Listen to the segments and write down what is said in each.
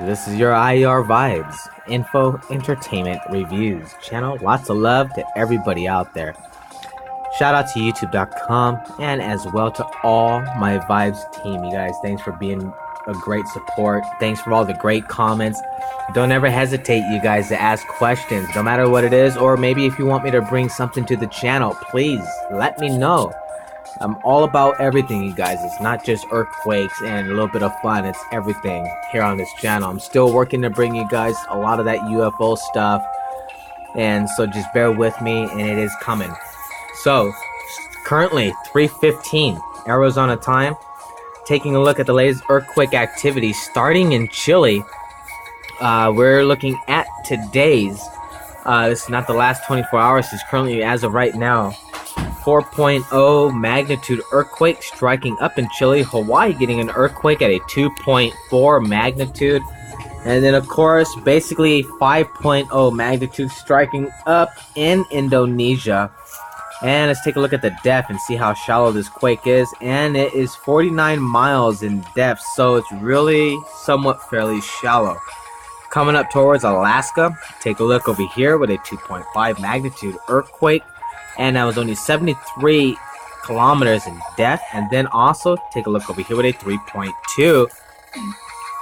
This is your IR Vibes, Info Entertainment Reviews channel. Lots of love to everybody out there. Shout out to YouTube.com and as well to all my Vibes team. You guys, thanks for being a great support. Thanks for all the great comments. Don't ever hesitate, you guys, to ask questions, no matter what it is, or maybe if you want me to bring something to the channel, please let me know. I'm all about everything, you guys. It's not just earthquakes and a little bit of fun. It's everything here on this channel. I'm still working to bring you guys a lot of that UFO stuff. And so just bear with me, and it is coming. So, currently, 3:15 Arizona time. Taking a look at the latest earthquake activity starting in Chile. We're looking at today's. This is not the last 24 hours. This is currently, as of right now, 4.0 magnitude earthquake striking up in Chile. Hawaii getting an earthquake at a 2.4 magnitude. And then, of course, basically 5.0 magnitude striking up in Indonesia. And let's take a look at the depth and see how shallow this quake is. And it is 49 miles in depth, so it's really somewhat fairly shallow. Coming up towards Alaska, take a look over here with a 2.5 magnitude earthquake. And that was only 73 kilometers in depth. And then also take a look over here with a 3.2.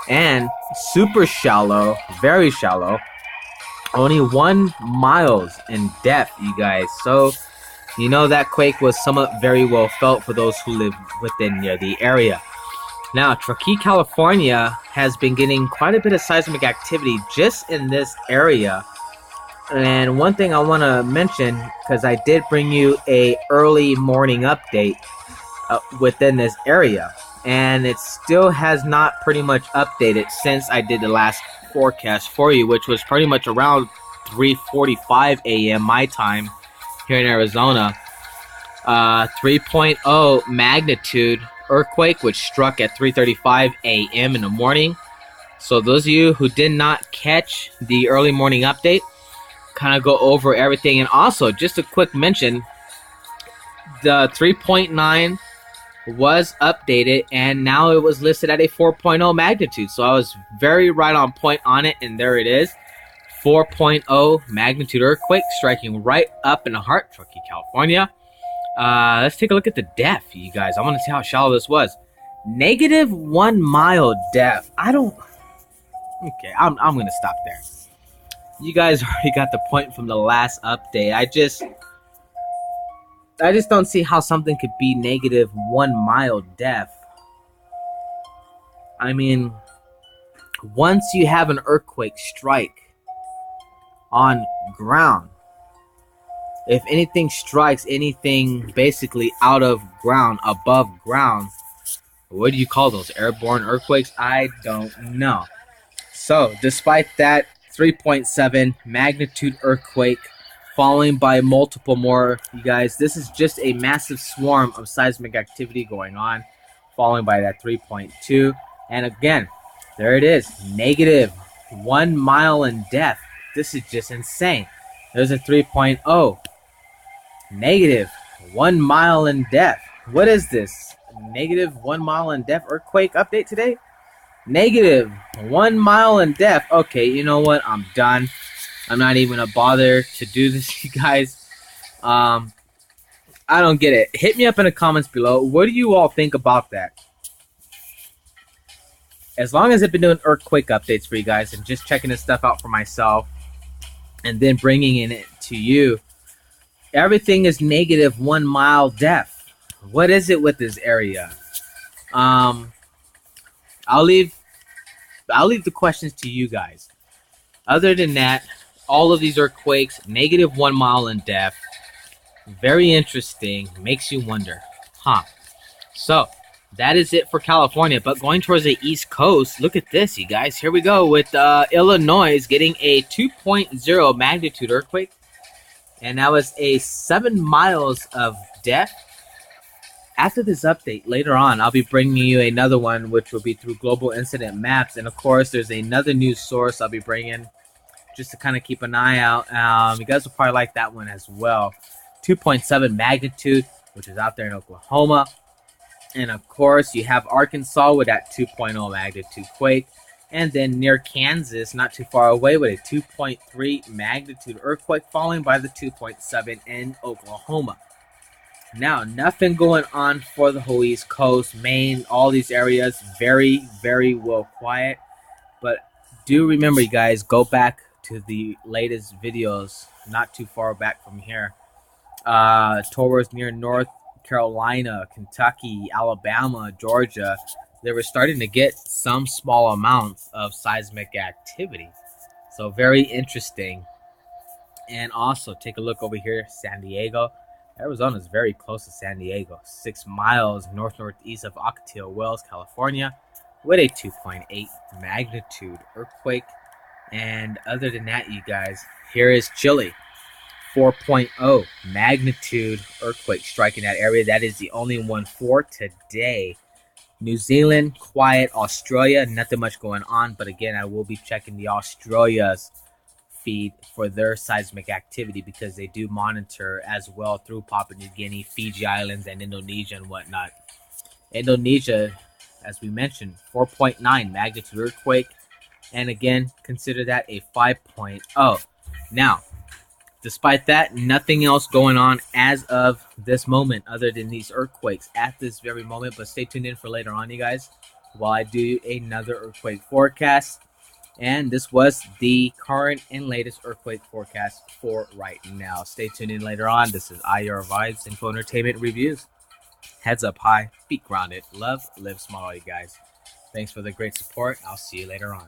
And super shallow, very shallow. Only 1 miles in depth, you guys. So, you know that quake was somewhat very well felt for those who live within near the area. Now, Truckee, California has been getting quite a bit of seismic activity just in this area. And one thing I want to mention, because I did bring you a early morning update within this area, and it still has not pretty much updated since I did the last forecast for you, which was pretty much around 3:45 a.m. my time here in Arizona. 3.0 magnitude earthquake, which struck at 3:35 a.m. in the morning. So those of you who did not catch the early morning update, kind of go over everything. And also, just a quick mention, the 3.9 was updated, and now it was listed at a 4.0 magnitude. So I was very right on point on it, and there it is. 4.0 magnitude earthquake striking right up in the heart, Truckee, California. Let's take a look at the depth, you guys. I want to see how shallow this was. -1 mile depth. Okay, I'm going to stop there. You guys already got the point from the last update. I just don't see how something could be -1 mile depth. I mean, once you have an earthquake strike on ground, if anything strikes anything basically out of ground, above ground, what do you call those? Airborne earthquakes? I don't know. So, despite that 3.7 magnitude earthquake, following by multiple more, you guys, this is just a massive swarm of seismic activity going on, following by that 3.2. And again, there it is, -1 mile in depth. This is just insane. There's a 3.0, -1 mile in depth. What is this? -1 mile in depth earthquake update today? -1 mile in depth. Okay, you know what? I'm done. I'm not even gonna bother to do this, you guys. I don't get it. Hit me up in the comments below. What do you all think about that? As long as I've been doing earthquake updates for you guys and just checking this stuff out for myself and then bringing in it to you, everything is -1 mile depth. What is it with this area? I'll leave the questions to you guys. Other than that, all of these earthquakes, -1 mile in depth. Very interesting. Makes you wonder. So, that is it for California. But going towards the East Coast, look at this, you guys. Here we go with Illinois getting a 2.0 magnitude earthquake. And that was a 7 miles of depth. After this update, later on, I'll be bringing you another one, which will be through Global Incident Maps. And, of course, there's another news source I'll be bringing just to kind of keep an eye out. You guys will probably like that one as well. 2.7 magnitude, which is out there in Oklahoma. And, of course, you have Arkansas with that 2.0 magnitude quake. And then near Kansas, not too far away, with a 2.3 magnitude earthquake, following by the 2.7 in Oklahoma. Now, nothing going on for the whole East Coast, Maine, all these areas, very, very well quiet. But do remember, you guys, go back to the latest videos, not too far back from here. Towards near North Carolina, Kentucky, Alabama, Georgia, they were starting to get some small amounts of seismic activity. So very interesting. And also take a look over here, San Diego. Arizona is very close to San Diego, 6 miles northeast of Ocotillo Wells, California, with a 2.8 magnitude earthquake. And other than that, you guys, here is Chile, 4.0 magnitude earthquake striking that area. That is the only one for today. New Zealand, quiet. Australia, nothing much going on. But again, I will be checking the Australia's feed for their seismic activity, because they do monitor as well through Papua New Guinea, Fiji Islands, and Indonesia and whatnot. Indonesia, as we mentioned, 4.9 magnitude earthquake. And again, consider that a 5.0. Now, despite that, nothing else going on as of this moment other than these earthquakes at this very moment. But stay tuned in for later on, you guys, while I do another earthquake forecast. And this was the current and latest earthquake forecast for right now. Stay tuned in later on. This is IR Vibes Info Entertainment Reviews. Heads up high, feet grounded. Love, live small, you guys. Thanks for the great support. I'll see you later on.